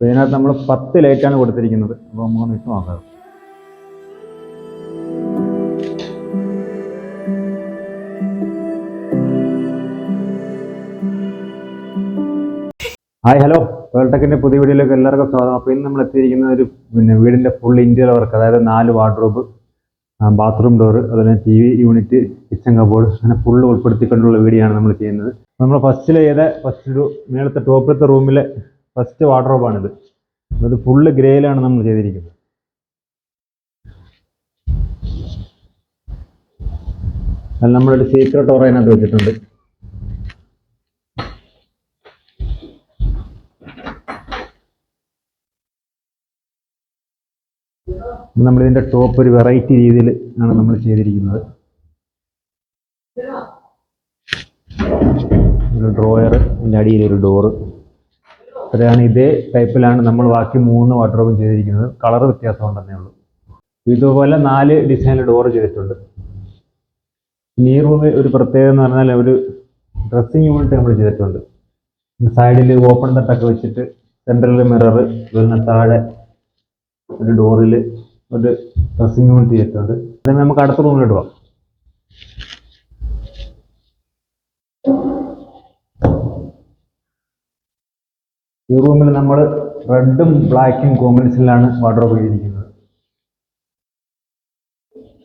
ഇതിനകത്ത് നമ്മൾ 10 ലൈറ്റാണ് കൊടുത്തിരിക്കുന്നത്. അപ്പോൾ നമുക്ക് ഇട്ട് നോക്കാം. ഹായ് ഹലോ, വേൾടെക്കിൻ്റെ പുതിയ വീഡിയോയിലേക്ക് എല്ലാവർക്കും സ്വാഗതം. അപ്പോൾ ഇന്ന് നമ്മൾ എത്തിയിരിക്കുന്ന ഒരു വീടിൻ്റെ ഫുൾ ഇൻറ്റീരിയർ വർക്ക്, അതായത് 4 വാർഡ്രോബ്, ബാത്റൂം ഡോറ്, അതുപോലെ TV യൂണിറ്റ്, കിച്ചൺ കബോർഡ്, അങ്ങനെ ഫുള്ള് ഉൾപ്പെടുത്തിക്കൊണ്ടുള്ള വീഡിയോ ആണ് നമ്മൾ ചെയ്യുന്നത്. നമ്മൾ ഫസ്റ്റ് മേളത്തെ ടോപ്പിലത്തെ റൂമിലെ ഫസ്റ്റ് വാർഡ്രോബാണിത്. അത് ഫുള്ള് ഗ്രേയിലാണ് നമ്മൾ ചെയ്തിരിക്കുന്നത്. അതിൽ നമ്മളൊരു സീക്രട്ട് ഡോർ അതിനകത്ത് വെച്ചിട്ടുണ്ട്. നമ്മളിതിൻ്റെ ടോപ്പ് ഒരു വെറൈറ്റി രീതിയിൽ ആണ് നമ്മൾ ചെയ്തിരിക്കുന്നത്. ഒരു ഡ്രോയർ, അതിൻ്റെ അടിയിലൊരു ഡോറ്. അത്രയാണ്. ഇതേ ടൈപ്പിലാണ് നമ്മൾ ബാക്കി 3 വാർഡ്രോബും ചെയ്തിരിക്കുന്നത്. കളർ വ്യത്യാസം ഉണ്ടെന്നേ ഉള്ളൂ. ഇതുപോലെ 4 ഡിസൈനിൽ ഡോറ് ചെയ്തിട്ടുണ്ട്. ഈ റൂമിൽ ഒരു പ്രത്യേകത എന്ന് പറഞ്ഞാൽ ഒരു ഡ്രസ്സിങ് യൂണിറ്റ് നമ്മൾ ചെയ്തിട്ടുണ്ട്. സൈഡിൽ ഓപ്പൺ തട്ടൊക്കെ വെച്ചിട്ട് സെൻട്രൽ മിറർ, പിന്നെ താഴെ ഒരു ഡോറിൽ ഒരു ഡ്രസ്സിങ് യൂണിറ്റ് ചെയ്തിട്ടുണ്ട്. അതിന് നമുക്ക് അടുത്ത റൂമിലിട്ട് പോകാം. ഈ റൂമിൽ നമ്മൾ റെഡും ബ്ലാക്കും കോമ്പിനേഷനിലാണ് വാർഡ്രോബ് ചെയ്തിരിക്കുന്നത്.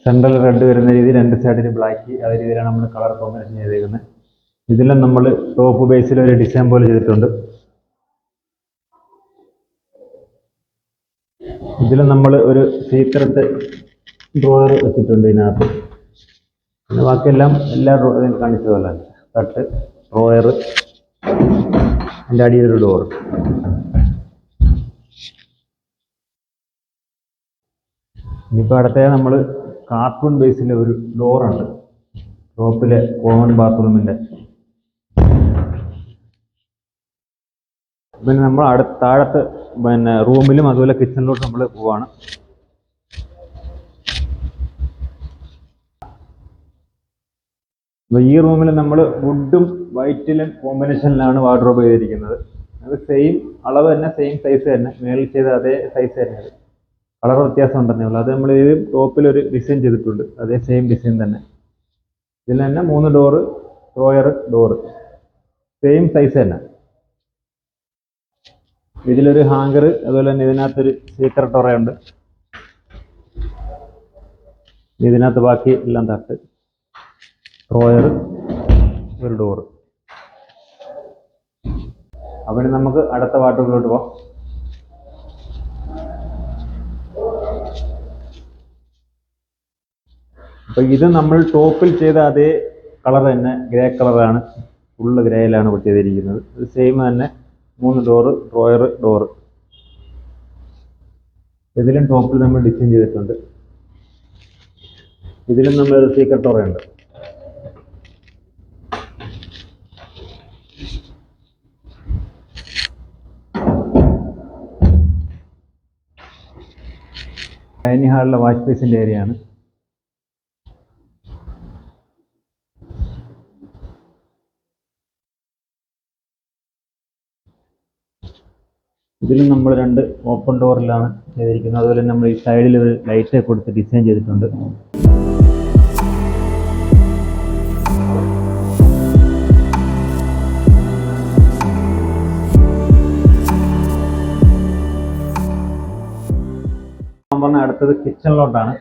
സെൻട്രൽ റെഡ് വരുന്ന രീതി, 2 സൈഡിൽ ബ്ലാക്ക്, അതേ രീതിയിലാണ് നമ്മൾ കളർ കോമ്പിനേഷൻ ചെയ്തിരിക്കുന്നത്. ഇതിലും നമ്മൾ ടോപ്പ് ബേസിൽ ഒരു ഡിസൈൻ പോലെ ചെയ്തിട്ടുണ്ട്. ഇതിൽ നമ്മൾ ഒരു സീക്രട്ട് ഡ്രോയർ വെച്ചിട്ടുണ്ട് ഇതിനകത്ത്. പിന്നെ ബാക്കിയെല്ലാം എല്ലാ കാണിച്ചതല്ല. തട്ട്, ഡ്രോയർ, അതിൻ്റെ അടിയിലൊരു ഡോർ. ഇനിയിപ്പോൾ അടുത്തത് നമ്മൾ കാർട്ടൂൺ ബേസിലെ ഒരു ഡോറുണ്ട് ടോപ്പിലെ കോമൺ ബാത്റൂമിൻ്റെ. പിന്നെ നമ്മൾ താഴത്ത് റൂമിലും അതുപോലെ കിച്ചണിലോട്ട് നമ്മൾ പോവാണ്. അപ്പോൾ ഈ റൂമിൽ നമ്മൾ വുഡും വൈറ്റിലും കോമ്പിനേഷനിലാണ് വാർഡ്രോബ് ചെയ്തിരിക്കുന്നത്. അത് സെയിം അളവ് തന്നെ, സെയിം സൈസ് തന്നെ, മേളിൽ ചെയ്ത അതേ സൈസ് തന്നെ. കളർ വ്യത്യാസം ഉണ്ടെന്നേ ഉള്ളൂ. അത് നമ്മൾ ഇത് ടോപ്പിലൊരു ഡിസൈൻ ചെയ്തിട്ടുണ്ട്, അതേ സെയിം ഡിസൈൻ തന്നെ. ഇതിൽ തന്നെ 3 door, drawer, door same size തന്നെ. ഇതിലൊരു ഹാങ്കർ, അതുപോലെ തന്നെ ഇതിനകത്തൊരു സീക്രട്ട് ഡോറുണ്ട്. ഇതിനകത്ത് ബാക്കി എല്ലാം തട്ട്, ഡ്രോയർ, ഒരു ഡോറ്. അവിടെ നമുക്ക് അടുത്ത വാർഡ്രോബിലോട്ട് പോകാം. അപ്പോൾ ഇത് നമ്മൾ ടോപ്പിൽ ചെയ്ത അതേ കളർ തന്നെ, ഗ്രേ കളറാണ്, ഫുള്ള് ഗ്രേയിലാണ് ചെയ്തിരിക്കുന്നത്. ഇത് സെയിം തന്നെ, 3 ഡോറ്, ഡ്രോയർ, ഡോറ്. ഇതിലും ടോപ്പിൽ നമ്മൾ ഡിസൈൻ ചെയ്തിട്ടുണ്ട്. ഇതിലും നമ്മൾ സീക്രട്ട് ഡോറുണ്ട്. ഡൈനിങ് ഹാളിലെ വാഷ് ബേസിൻ്റെ ഏരിയ ആണ്. ഇതിലും നമ്മൾ 2 ഓപ്പൺ ഡോറിലാണ് ചെയ്തിരിക്കുന്നത്. അതുപോലെ നമ്മൾ ഈ സൈഡിൽ ഒരു ലൈറ്റ് കൊടുത്ത് ഡിസൈൻ ചെയ്തിട്ടുണ്ട്. പറഞ്ഞ അടുത്തത് കിച്ചണിലോട്ടാണ്.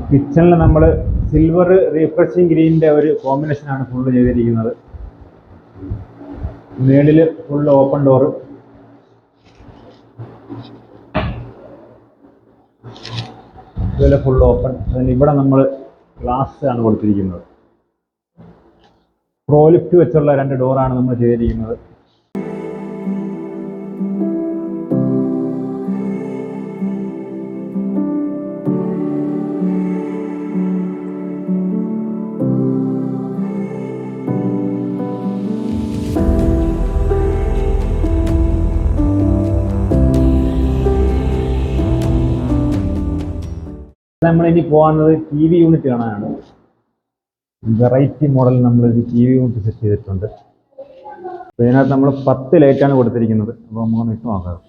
കിച്ചണിൽ നമ്മൾ സിൽവർ റീഫ്രഷിംഗ് ഗ്രീനിൻ്റെ ഒരു കോമ്പിനേഷനാണ് ഫുള്ള് ചെയ്തിരിക്കുന്നത്. മേളിൽ ഫുള്ള് ഓപ്പൺ ഡോറ്, ഇതുപോലെ ഫുൾ ഓപ്പൺ. അതിന് ഇവിടെ നമ്മൾ ഗ്ലാസ് ആണ് കൊടുത്തിരിക്കുന്നത്. പ്രോ ലിഫ്റ്റ് വെച്ചുള്ള 2 ഡോറാണ് നമ്മൾ ചെയ്തിരിക്കുന്നത്. നമ്മളിനി പോകുന്നത് TV യൂണിറ്റ് കാണാനാണ്. വെറൈറ്റി മോഡൽ നമ്മളൊരു ടി വി യൂണിറ്റ് സെറ്റ് ചെയ്തിട്ടുണ്ട്. അപ്പോൾ ഇതിനകത്ത് നമ്മൾ 10 ലൈറ്റാണ് കൊടുത്തിരിക്കുന്നത്. അപ്പോൾ നമുക്കൊന്ന് ഇട്ട് നോക്കാം.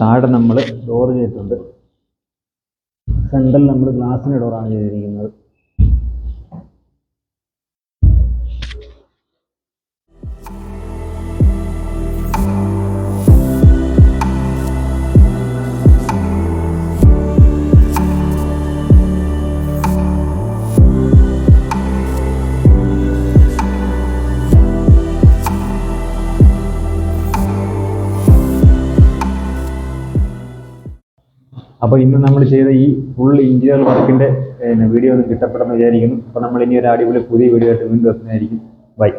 താഴെ നമ്മൾ ഡോർ ചെയ്തിട്ടുണ്ട്. സെൻട്രൽ നമ്മൾ ഗ്ലാസിൻ്റെ ഡോറാണ് ചെയ്തിരിക്കുന്നത്. അപ്പോൾ ഇന്ന് നമ്മൾ ചെയ്ത ഈ ഫുൾ ഇൻറ്റീരിയർ വർക്കിൻ്റെ വീഡിയോ ഒന്ന് ഇഷ്ടപ്പെട്ടെന്ന് വിചാരിക്കുന്നു. അപ്പോൾ നമ്മൾ ഇനി ഒരു അടിപൊളി പുതിയ വീഡിയോ ആയിട്ട് വീണ്ടും എത്തുന്നതായിരിക്കും. ബൈ.